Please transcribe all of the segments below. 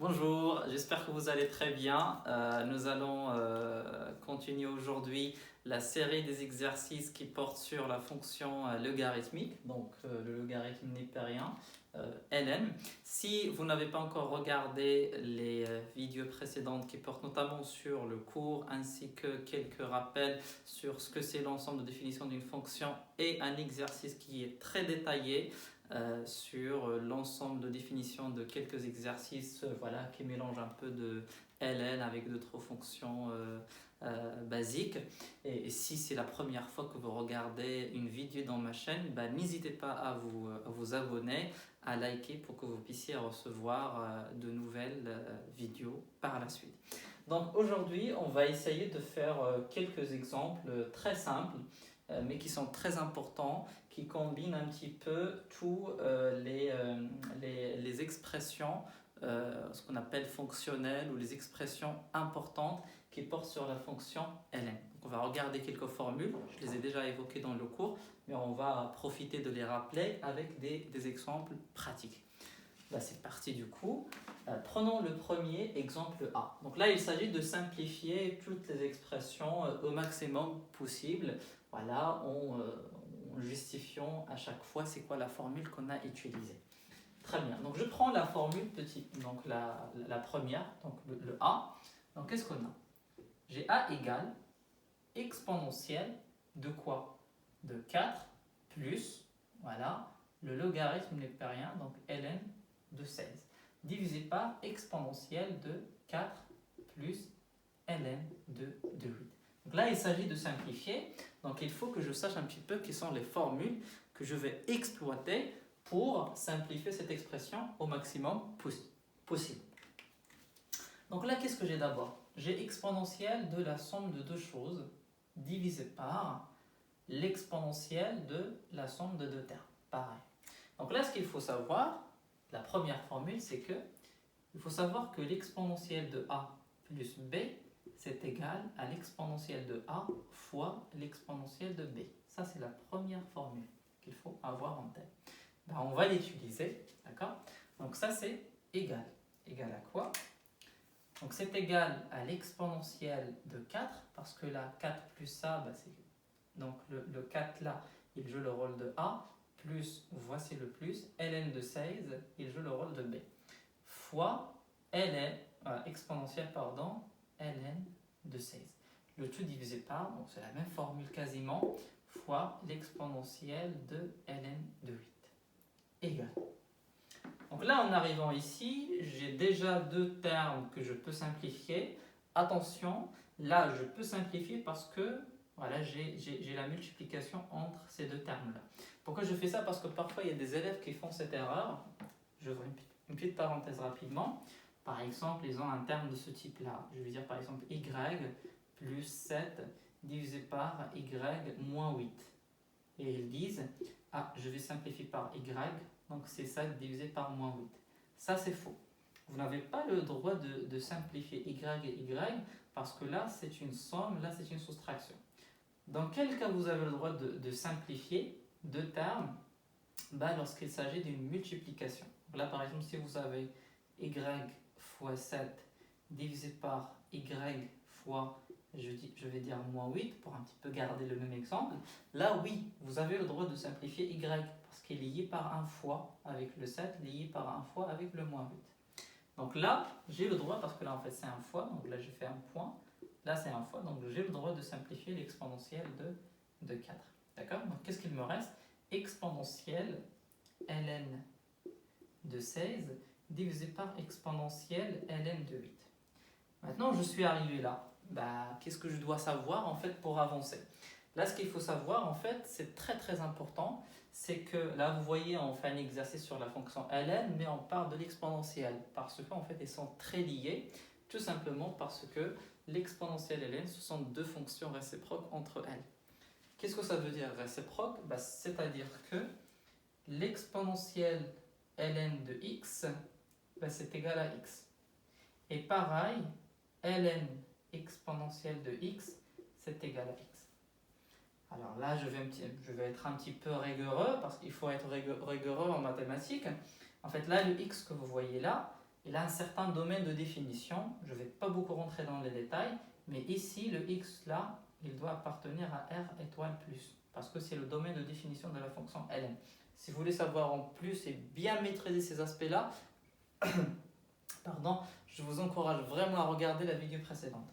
Bonjour, j'espère que vous allez très bien. Nous allons continuer aujourd'hui la série des exercices qui portent sur la fonction logarithmique, donc le logarithme népérien, ln. Si vous n'avez pas encore regardé les vidéos précédentes qui portent notamment sur le cours ainsi que quelques rappels sur ce que c'est l'ensemble de définition d'une fonction et un exercice qui est très détaillé, sur l'ensemble de définition de quelques exercices qui mélangent un peu de ln avec d'autres fonctions basiques. Et si c'est la première fois que vous regardez une vidéo dans ma chaîne, n'hésitez pas à vous abonner, à liker pour que vous puissiez recevoir de nouvelles vidéos par la suite. Donc aujourd'hui, on va essayer de faire quelques exemples très simples, mais qui sont très importants, qui combinent un petit peu tous les expressions, ce qu'on appelle fonctionnelles, ou les expressions importantes qui portent sur la fonction ln. Donc on va regarder quelques formules, je les ai déjà évoquées dans le cours, mais on va profiter de les rappeler avec des exemples pratiques. Là, c'est parti du coup. Prenons le premier exemple A. Donc là, il s'agit de simplifier toutes les expressions au maximum possible. Voilà, en justifiant à chaque fois c'est quoi la formule qu'on a utilisée. Très bien. Donc je prends la formule petite, donc la première, donc le A. Donc qu'est-ce qu'on a? J'ai A égale exponentielle de quoi? De 4 plus, voilà, le logarithme népérien, donc ln de 16, divisé par exponentielle de 4 plus ln de 8. Donc là, il s'agit de simplifier. Donc il faut que je sache un petit peu quelles sont les formules que je vais exploiter pour simplifier cette expression au maximum possible. Donc là, qu'est-ce que j'ai d'abord? J'ai exponentielle de la somme de deux choses divisé par l'exponentielle de la somme de deux termes. Pareil. Donc là, ce qu'il faut savoir, la première formule, c'est que il faut savoir que l'exponentielle de a plus b, c'est égal à l'exponentielle de a fois l'exponentielle de b. Ça, c'est la première formule qu'il faut avoir en tête. On va l'utiliser, d'accord? Donc ça, c'est égal. Égal à quoi? Donc c'est égal à l'exponentielle de 4, parce que là, 4 plus ça, c'est donc le 4 là, il joue le rôle de a, plus, voici le plus, ln de 16, il joue le rôle de b, fois ln, exponentielle, pardon, ln de 16. Le tout divisé par, donc c'est la même formule quasiment, fois l'exponentielle de ln de 8. Égal. Donc là, en arrivant ici, j'ai déjà deux termes que je peux simplifier. Attention, là, je peux simplifier parce que voilà, j'ai la multiplication entre ces deux termes-là. Pourquoi je fais ça? Parce que parfois, il y a des élèves qui font cette erreur. Je vois une petite parenthèse rapidement. Par exemple, ils ont un terme de ce type-là. Je vais dire par exemple y plus 7 divisé par y moins 8. Et ils disent, je vais simplifier par y, donc c'est 7 divisé par moins 8. Ça, c'est faux. Vous n'avez pas le droit de simplifier y et y, parce que là, c'est une somme, là, c'est une soustraction. Dans quel cas vous avez le droit de simplifier deux termes? Lorsqu'il s'agit d'une multiplication. Là, par exemple, si vous avez y fois 7 divisé par y fois, je vais dire moins 8, pour un petit peu garder le même exemple. Là, oui, vous avez le droit de simplifier y, parce qu'il est lié par un fois avec le 7, lié par un fois avec le moins 8. Donc là, j'ai le droit, parce que là, en fait, c'est un fois, donc là, j'ai fait un point. Là, c'est un fois, donc j'ai le droit de simplifier l'exponentielle de 4. D'accord? Donc, qu'est-ce qu'il me reste? Exponentielle ln de 16 divisé par exponentielle ln de 8. Maintenant, je suis arrivé là. Qu'est-ce que je dois savoir en fait pour avancer? Là, ce qu'il faut savoir en fait, c'est très très important, c'est que là, vous voyez, on fait un exercice sur la fonction ln, mais on parle de l'exponentielle, parce qu'en fait, ils sont très liés, tout simplement parce que l'exponentielle ln, ce sont deux fonctions réciproques entre elles. Qu'est-ce que ça veut dire réciproque? C'est-à-dire que l'exponentielle ln de x, c'est égal à x. Et pareil, ln exponentielle de x, c'est égal à x. Alors là, je vais être un petit peu rigoureux, parce qu'il faut être rigoureux en mathématiques. En fait, là, le x que vous voyez là, il a un certain domaine de définition. Je ne vais pas beaucoup rentrer dans les détails, mais ici, le x là, il doit appartenir à R étoile plus, parce que c'est le domaine de définition de la fonction ln. Si vous voulez savoir en plus et bien maîtriser ces aspects-là, pardon, je vous encourage vraiment à regarder la vidéo précédente.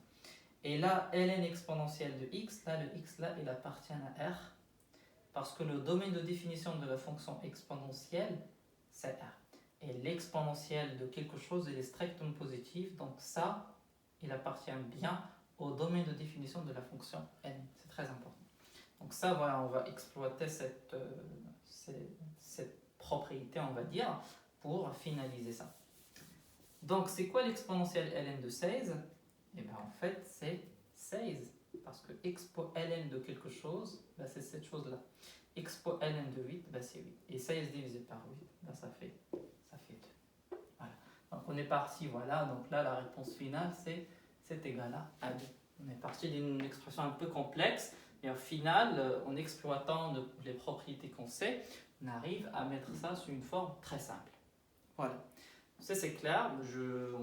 Et là, ln exponentielle de x, là, le x là, il appartient à R, parce que le domaine de définition de la fonction exponentielle, c'est R. Et l'exponentielle de quelque chose, il est strictement positif, donc ça, il appartient bien au domaine de définition de la fonction n. C'est très important. Donc ça, voilà, on va exploiter cette propriété, on va dire, pour finaliser ça. Donc, c'est quoi l'exponentielle ln de 16? Eh bien, en fait, c'est 16. Parce que expo ln de quelque chose, ben, c'est cette chose-là. Expo ln de 8, ben, c'est 8. Et 16 divisé par 8, ben, ça fait 2. Voilà. Donc, on est parti, voilà. Donc là, la réponse finale, c'est égal à 2. On est parti d'une expression un peu complexe. Et au final, en exploitant les propriétés qu'on sait, on arrive à mettre ça sous une forme très simple. Voilà. Ça c'est clair, je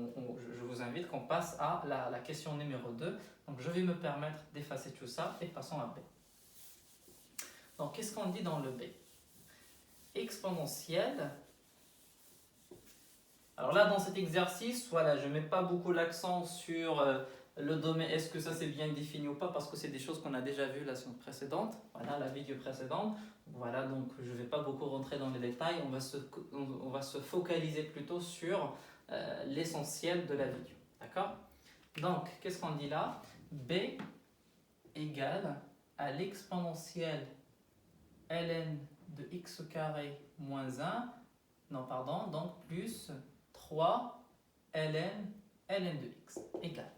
vous invite qu'on passe à la question numéro 2. Donc je vais me permettre d'effacer tout ça et passons à B. Donc qu'est-ce qu'on dit dans le B? Exponentielle. Alors là dans cet exercice, voilà, je ne mets pas beaucoup l'accent sur le domaine, est-ce que ça c'est bien défini ou pas, parce que c'est des choses qu'on a déjà vues la semaine précédente, voilà, la vidéo précédente. Voilà, donc je ne vais pas beaucoup rentrer dans les détails, on va se focaliser plutôt sur l'essentiel de la vidéo, d'accord? Donc, qu'est-ce qu'on dit là? B égale à l'exponentielle ln de x carré moins 1, non pardon, donc plus 3 ln de x égale.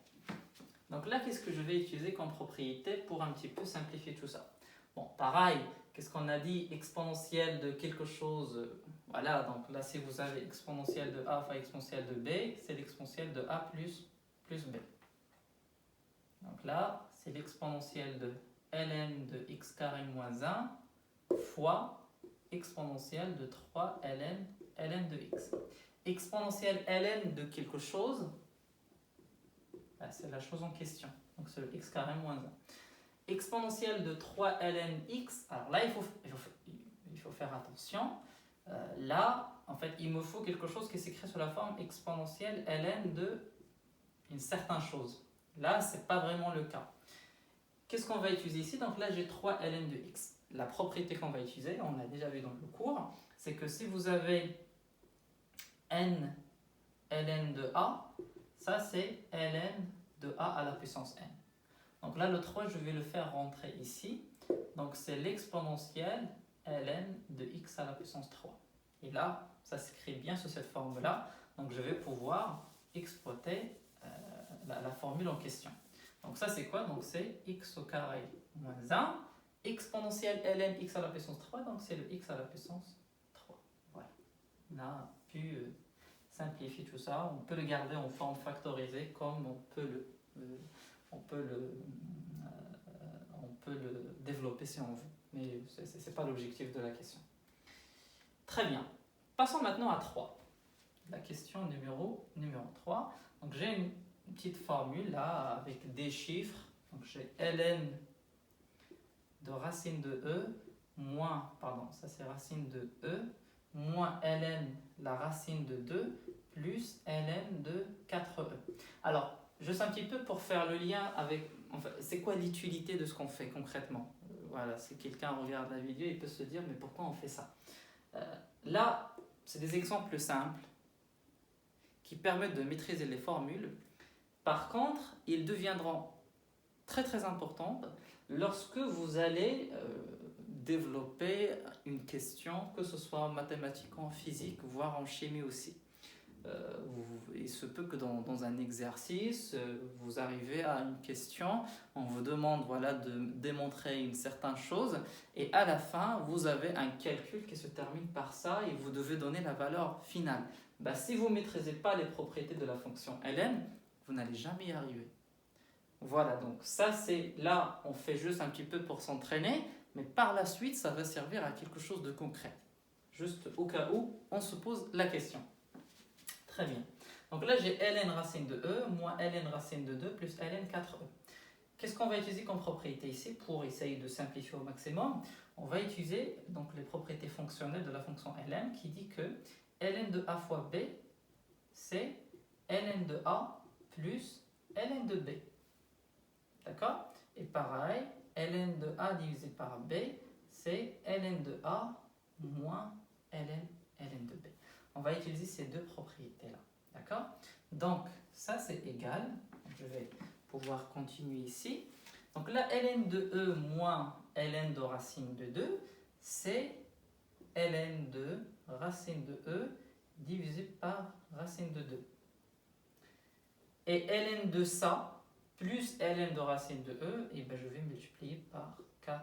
Donc là, qu'est-ce que je vais utiliser comme propriété pour un petit peu simplifier tout ça? Bon, pareil, qu'est-ce qu'on a dit? Exponentielle de quelque chose, voilà, donc là, si vous avez exponentielle de a fois exponentielle de b, c'est l'exponentielle de a plus b. Donc là, c'est l'exponentielle de ln de x carré moins 1 fois exponentielle de 3 ln de x. Exponentielle ln de quelque chose, c'est la chose en question. Donc c'est le x carré moins 1. Exponentielle de 3 ln x, alors là il faut faire attention. Là, en fait, il me faut quelque chose qui s'écrit sous la forme exponentielle ln de une certaine chose. Là, ce n'est pas vraiment le cas. Qu'est-ce qu'on va utiliser ici? Donc là, j'ai 3 ln de x. La propriété qu'on va utiliser, on l'a déjà vu dans le cours, c'est que si vous avez n ln de a, ça c'est ln de a à la puissance n. Donc là, le 3, je vais le faire rentrer ici. Donc c'est l'exponentielle ln de x à la puissance 3. Et là, ça s'écrit bien sous cette forme-là. Donc je vais pouvoir exploiter la formule en question. Donc ça, c'est quoi? Donc c'est x au carré moins 1, exponentielle ln x à la puissance 3, donc c'est le x à la puissance 3. Voilà. On a pu simplifier tout ça. On peut le garder en forme factorisée comme on peut le développer si on veut. Mais ce n'est pas l'objectif de la question. Très bien. Passons maintenant à 3. La question numéro 3. Donc j'ai une petite formule là avec des chiffres. Donc j'ai ln de racine de e moins, pardon, ça c'est racine de e, moins ln la racine de 2 plus ln de 4e. Alors, juste un petit peu pour faire le lien avec, enfin, c'est quoi l'utilité de ce qu'on fait concrètement? Voilà, si quelqu'un regarde la vidéo, il peut se dire, mais pourquoi on fait ça? Là, c'est des exemples simples qui permettent de maîtriser les formules. Par contre, ils deviendront très très importants lorsque vous allez développer une question, que ce soit en mathématiques, en physique, voire en chimie aussi. Il se peut que dans un exercice, vous arrivez à une question, on vous demande voilà, de démontrer une certaine chose, et à la fin, vous avez un calcul qui se termine par ça, et vous devez donner la valeur finale. Bah, si vous ne maîtrisez pas les propriétés de la fonction ln, vous n'allez jamais y arriver. Voilà, donc ça c'est là, on fait juste un petit peu pour s'entraîner, mais par la suite, ça va servir à quelque chose de concret. Juste au cas où on se pose la question. Très bien. Donc là, j'ai ln racine de e moins ln racine de 2 plus ln 4e. Qu'est-ce qu'on va utiliser comme propriété ici pour essayer de simplifier au maximum? On va utiliser donc les propriétés fonctionnelles de la fonction ln qui dit que ln de a fois b, c'est ln de a plus ln de b. D'accord? Et pareil, ln de a divisé par b, c'est ln de a moins ln de b. On va utiliser ces deux propriétés-là. D'accord? Donc, ça c'est égal. Je vais pouvoir continuer ici. Donc là, ln de e moins ln de racine de 2, c'est ln de racine de e divisé par racine de 2. Et ln de ça plus ln de racine de e, et ben je vais multiplier par 4.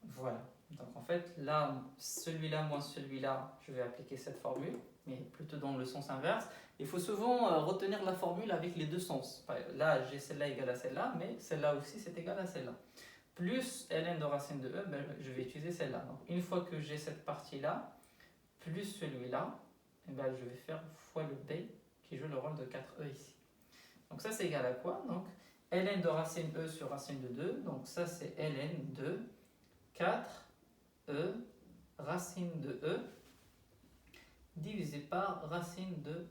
Voilà. Donc en fait, là, celui-là moins celui-là, je vais appliquer cette formule, mais plutôt dans le sens inverse. Il faut souvent retenir la formule avec les deux sens. Là, j'ai celle-là égale à celle-là, mais celle-là aussi, c'est égal à celle-là. Plus ln de racine de e, ben, je vais utiliser celle-là. Donc une fois que j'ai cette partie-là, plus celui-là, eh ben, je vais faire fois le b qui joue le rôle de 4e ici. Donc ça, c'est égal à quoi? Donc ln de racine e sur racine de 2, donc ça, c'est ln de 4e racine de e divisé par racine de 2.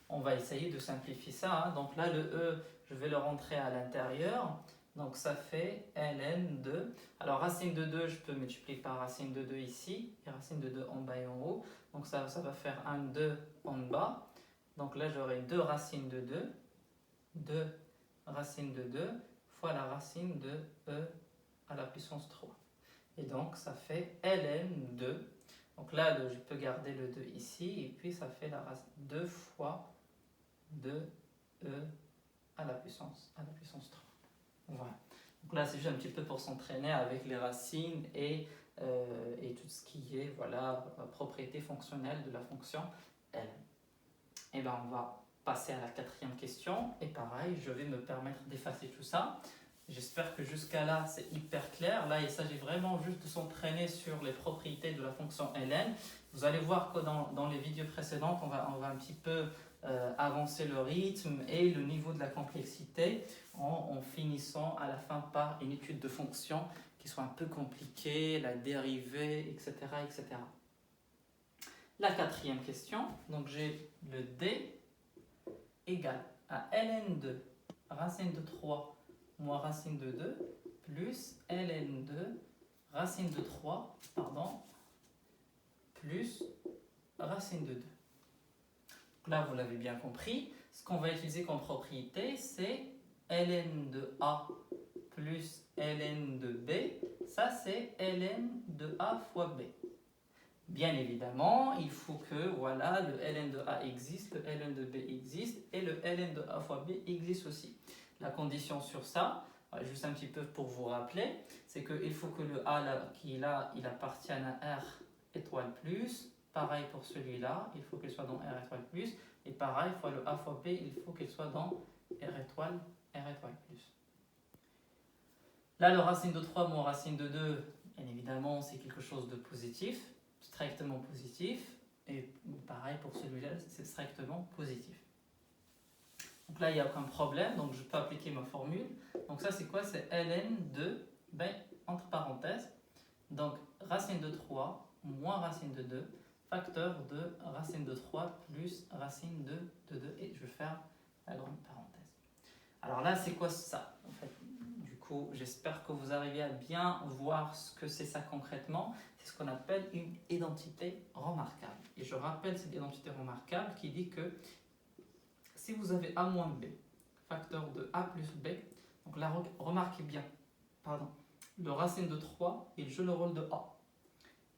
On va essayer de simplifier ça. Hein. Donc là, le e, je vais le rentrer à l'intérieur. Donc ça fait ln de... Alors racine de 2, je peux multiplier par racine de 2 ici, et racine de 2 en bas et en haut. Donc ça va faire 1, 2 en bas. Donc là, j'aurai 2 racines de 2, 2 racines de 2, fois la racine de e à la puissance 3. Et donc ça fait ln de... Donc là, je peux garder le 2 ici, et puis ça fait la racine 2 fois 2e à la puissance 3. Voilà. Donc là, c'est juste un petit peu pour s'entraîner avec les racines et tout ce qui est voilà, propriété fonctionnelle de la fonction L. Et bien, on va passer à la 4e question. Et pareil, je vais me permettre d'effacer tout ça. J'espère que jusqu'à là, c'est hyper clair. Là, il s'agit vraiment juste de s'entraîner sur les propriétés de la fonction ln. Vous allez voir que dans les vidéos précédentes, on va un petit peu avancer le rythme et le niveau de la complexité en finissant à la fin par une étude de fonctions qui soit un peu compliquée, la dérivée, etc. etc. La 4e question, donc j'ai le d égale à ln de racine de 3 moins racine de 2 plus ln de racine de 3, plus racine de 2. Donc là, vous l'avez bien compris, ce qu'on va utiliser comme propriété, c'est ln de a plus ln de b. Ça, c'est ln de a fois b. Bien évidemment, il faut que voilà, le ln de a existe, le ln de b existe et le ln de a fois b existe aussi. La condition sur ça, juste un petit peu pour vous rappeler, c'est qu'il faut que le a là, qui est là, il appartienne à R étoile plus. Pareil pour celui-là, il faut qu'il soit dans R étoile plus. Et pareil, fois le a fois b, il faut qu'il soit dans R étoile plus. Là, le racine de 3 moins racine de 2, bien évidemment, c'est quelque chose de positif, strictement positif. Et pareil pour celui-là, c'est strictement positif. Donc là, il n'y a aucun problème, donc je peux appliquer ma formule. Donc ça, c'est quoi? C'est ln de, entre parenthèses, donc racine de 3 moins racine de 2, facteur de racine de 3 plus racine de 2, et je vais faire la grande parenthèse. Alors là, c'est quoi ça? En fait, du coup, j'espère que vous arrivez à bien voir ce que c'est ça concrètement. C'est ce qu'on appelle une identité remarquable. Et je rappelle cette identité remarquable qui dit que si vous avez a moins b, facteur de a plus b, donc là, remarquez bien, le racine de 3, il joue le rôle de a.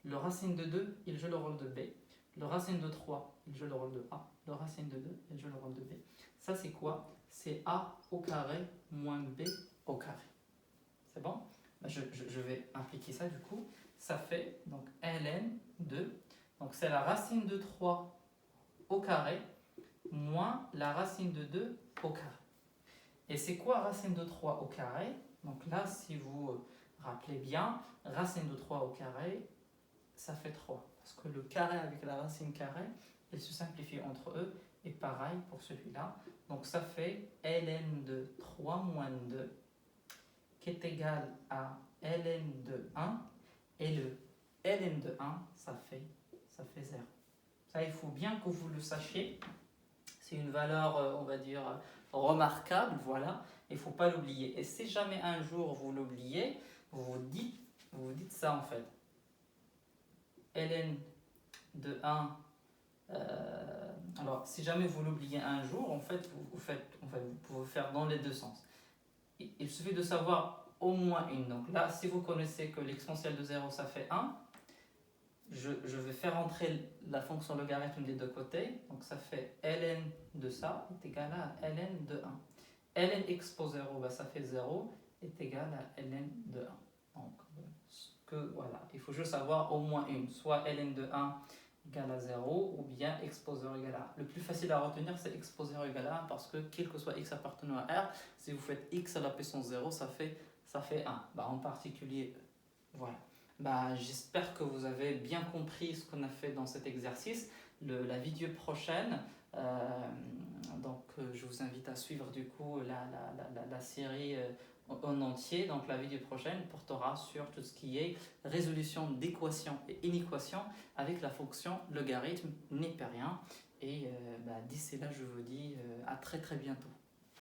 Le racine de 2, il joue le rôle de b. Le racine de 3, il joue le rôle de a. Le racine de 2, il joue le rôle de b. Ça, c'est quoi? C'est a au carré moins b au carré. C'est bon? Je vais appliquer ça du coup. Ça fait donc ln de, donc c'est la racine de 3 au carré moins la racine de 2 au carré. Et c'est quoi racine de 3 au carré? Donc là, si vous rappelez bien, racine de 3 au carré, ça fait 3. parce que le carré avec la racine carrée, ils se simplifient entre eux. Et pareil pour celui-là. Donc ça fait ln de 3 moins 2 qui est égal à ln de 1. Et le ln de 1, ça fait 0. Ça, il faut bien que vous le sachiez. C'est une valeur, on va dire, remarquable, voilà. Il ne faut pas l'oublier. Et si jamais un jour vous l'oubliez, vous vous dites ça en fait. ln de 1, alors si jamais vous l'oubliez un jour, en fait, vous pouvez faire dans les deux sens. Il suffit de savoir au moins une. Donc là, si vous connaissez que l'exponentielle de 0, ça fait 1, je vais faire entrer la fonction logarithme des deux côtés. Donc ça fait ln de ça est égal à ln de 1. ln expo 0, bah, ça fait 0 est égal à ln de 1. Donc voilà, il faut juste savoir au moins une. Soit ln de 1 égale à 0 ou bien expo 0 égale à 1. Le plus facile à retenir, c'est expo 0 égale à 1 parce que quel que soit x appartenant à R, si vous faites x à la puissance 0, ça fait 1. Bah, en particulier, voilà. Bah, j'espère que vous avez bien compris ce qu'on a fait dans cet exercice. La vidéo prochaine, je vous invite à suivre du coup la série en entier. Donc la vidéo prochaine portera sur tout ce qui est résolution d'équations et inéquations avec la fonction logarithme népérien. Et d'ici là, je vous dis à très très bientôt.